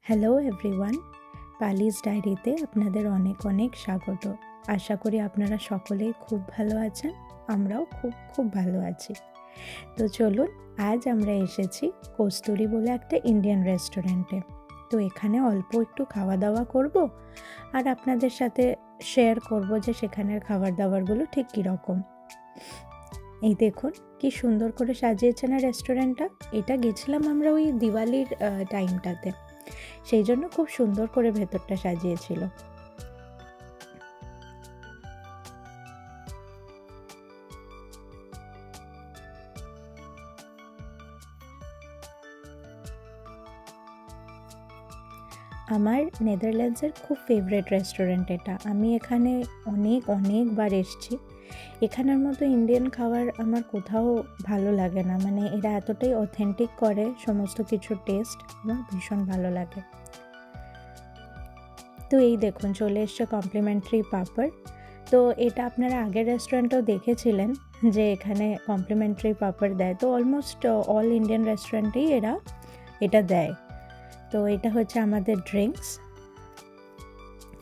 Hello everyone, পালিস ডায়েরিতে আপনাদের অনেক অনেক স্বাগত। আশা করি আপনারা সকলেই খুব ভালো আছেন, আমরাও খুব খুব ভালো আছি। তো চলুন, আজ আমরা এসেছি কস্তুরি বলে একটা ইন্ডিয়ান রেস্টুরেন্টে। তো এখানে অল্প একটু খাওয়া দাওয়া করব আর আপনাদের সাথে শেয়ার করব যে সেখানের খাবার দাবারগুলো ঠিক কীরকম। এই দেখুন কি সুন্দর করে সাজিয়েছে না রেস্টুরেন্টটা। এটা গেছিলাম আমরা ওই দিওয়ালির টাইমটাতে, সেই জন্য খুব সুন্দর করে ভেতরটা সাজিয়েছিল। আমার নেদারল্যান্ডসের খুব ফেভারিট রেস্টুরেন্ট এটা। আমি এখানে অনেকবার এসেছি। এখানের মতো ইন্ডিয়ান খাবার আমার কোথাও ভালো লাগে না, মানে এরা এতটাই অথেন্টিক করে সমস্ত কিছু টেস্ট, আমার ভীষণ ভালো লাগে। তো এই দেখুন চলে এসছে কমপ্লিমেন্টারি পাপড়। তো এটা আপনারা আগের রেস্টুরেন্টেও দেখেছিলেন যে এখানে কমপ্লিমেন্টারি পাপড় দেয়। তো অলমোস্ট অল ইন্ডিয়ান রেস্টুরেন্টেই এরা এটা দেয়। তো এটা হচ্ছে আমাদের ড্রিঙ্কস,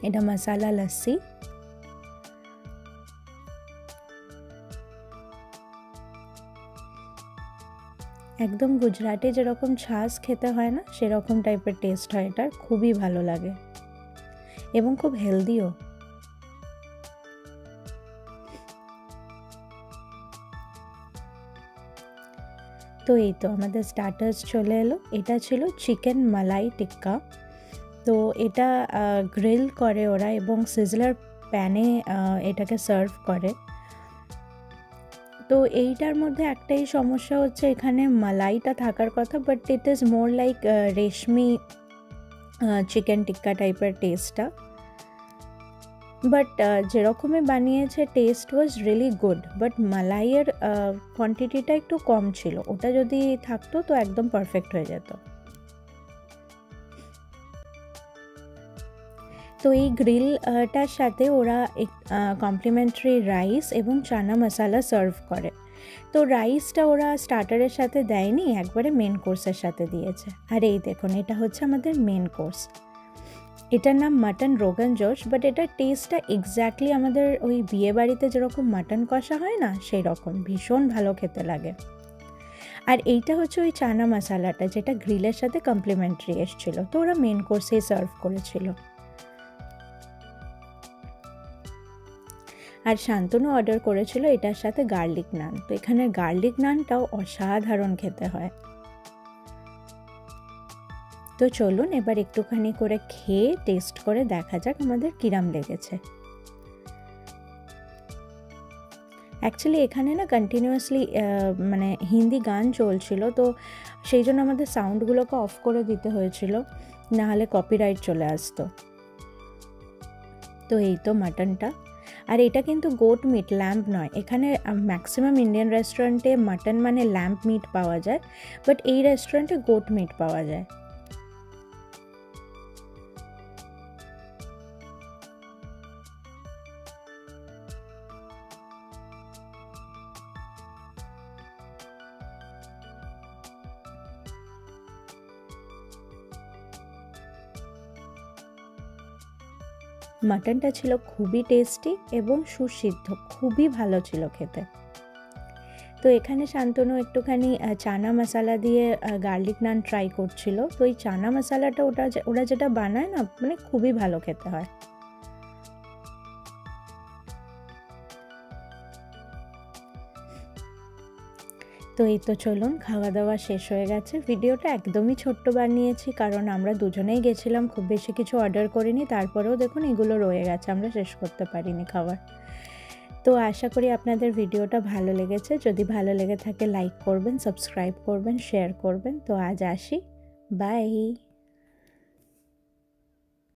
এটা মশালা লস্যি। একদম গুজরাটে যেরকম ছাস খেতে হয় না, সেরকম টাইপের টেস্ট হয় এটার, খুবই ভালো লাগে এবং খুব হেলদিও। তো এই তো আমাদের স্টার্টার্স চলে এলো। এটা ছিল চিকেন মালাই টিক্কা। তো এটা গ্রিল করে ওরা এবং সিজলার প্যানে এটাকে সার্ভ করে। তো এইটার মধ্যে একটাই সমস্যা হচ্ছে, এখানে মালাইটা থাকার কথা, but it is more like reshmi chicken tikka টাইপের টেস্টটা। বাট যেরকমই বানিয়েছে taste was really good, but মালাইয়ের কোয়ান্টিটিটা একটু কম ছিল। ওটা যদি থাকতো তো একদম পারফেক্ট হয়ে যেত। তো এই গ্রিলটার সাথে ওরা কমপ্লিমেন্টারি রাইস এবং চানা মশালা সার্ভ করে। তো রাইসটা ওরা স্টার্টারের সাথে দেয়নি, একবারে মেন কোর্সের সাথে দিয়েছে। আর এই দেখুন এটা হচ্ছে আমাদের মেন কোর্স। এটার নাম মাটন রোগান জোশ, বাট এটার টেস্টটা এক্স্যাক্টলি আমাদের ওই বিয়ে বাড়িতে যেরকম মাটন কষা হয় না, সেই রকম ভীষণ ভালো খেতে লাগে। আর এইটা হচ্ছে ওই চানা মশালাটা, যেটা গ্রিলের সাথে কমপ্লিমেন্টারি এসেছিল। তো ওরা মেন কোর্সেই সার্ভ করেছিল। আর শান্তনু অর্ডার করেছিল এটার সাথে গার্লিক নান। তো এখানের গার্লিক নানটাও অসাধারণ খেতে হয়। তো চলুন এবার একটুখানি করে খেয়ে টেস্ট করে দেখা যাক আমাদের কিরাম লেগেছে। অ্যাকচুয়ালি এখানে না কন্টিনিউয়াসলি মানে হিন্দি গান চলছিল, তো সেই জন্য আমাদের সাউন্ডগুলোকে অফ করে দিতে হয়েছিল, নাহলে কপিরাইট চলে আসতো। তো এই তো মাটনটা। আর এটা কিন্তু গোট মিট, ল্যাম্প নয়। এখানে ম্যাক্সিমাম ইন্ডিয়ান রেস্টুরেন্টে মাটন মানে ল্যাম্প মিট পাওয়া যায়, বাট এই রেস্টুরেন্টে গোট মিট পাওয়া যায়। মাটনটা ছিল খুবই টেস্টি এবং সুসিদ্ধ, খুবই ভালো ছিল খেতে। তো এখানে শান্তনু একটুখানি চানা মশালা দিয়ে গার্লিক নান ট্রাই করছিল। তো এই চানা মশালাটা ওরা যেটা বানায় না, মানে খুবই ভালো খেতে হয়। তো এই তো চলুন, খাওয়া দাওয়া শেষ হয়ে গেছে। ভিডিওটা একদমই ছোট্ট বানিয়েছি, কারণ আমরা দুজনেই গেছিলাম, খুব বেশি কিছু অর্ডার করিনি। তারপরেও দেখুন এগুলো রয়ে গেছে, আমরা শেষ করতে পারিনি খাবার। তো আশা করি আপনাদের ভিডিওটা ভালো লেগেছে। যদি ভালো লেগে থাকে লাইক করবেন, সাবস্ক্রাইব করবেন, শেয়ার করবেন। তো আজ আসি, বাই।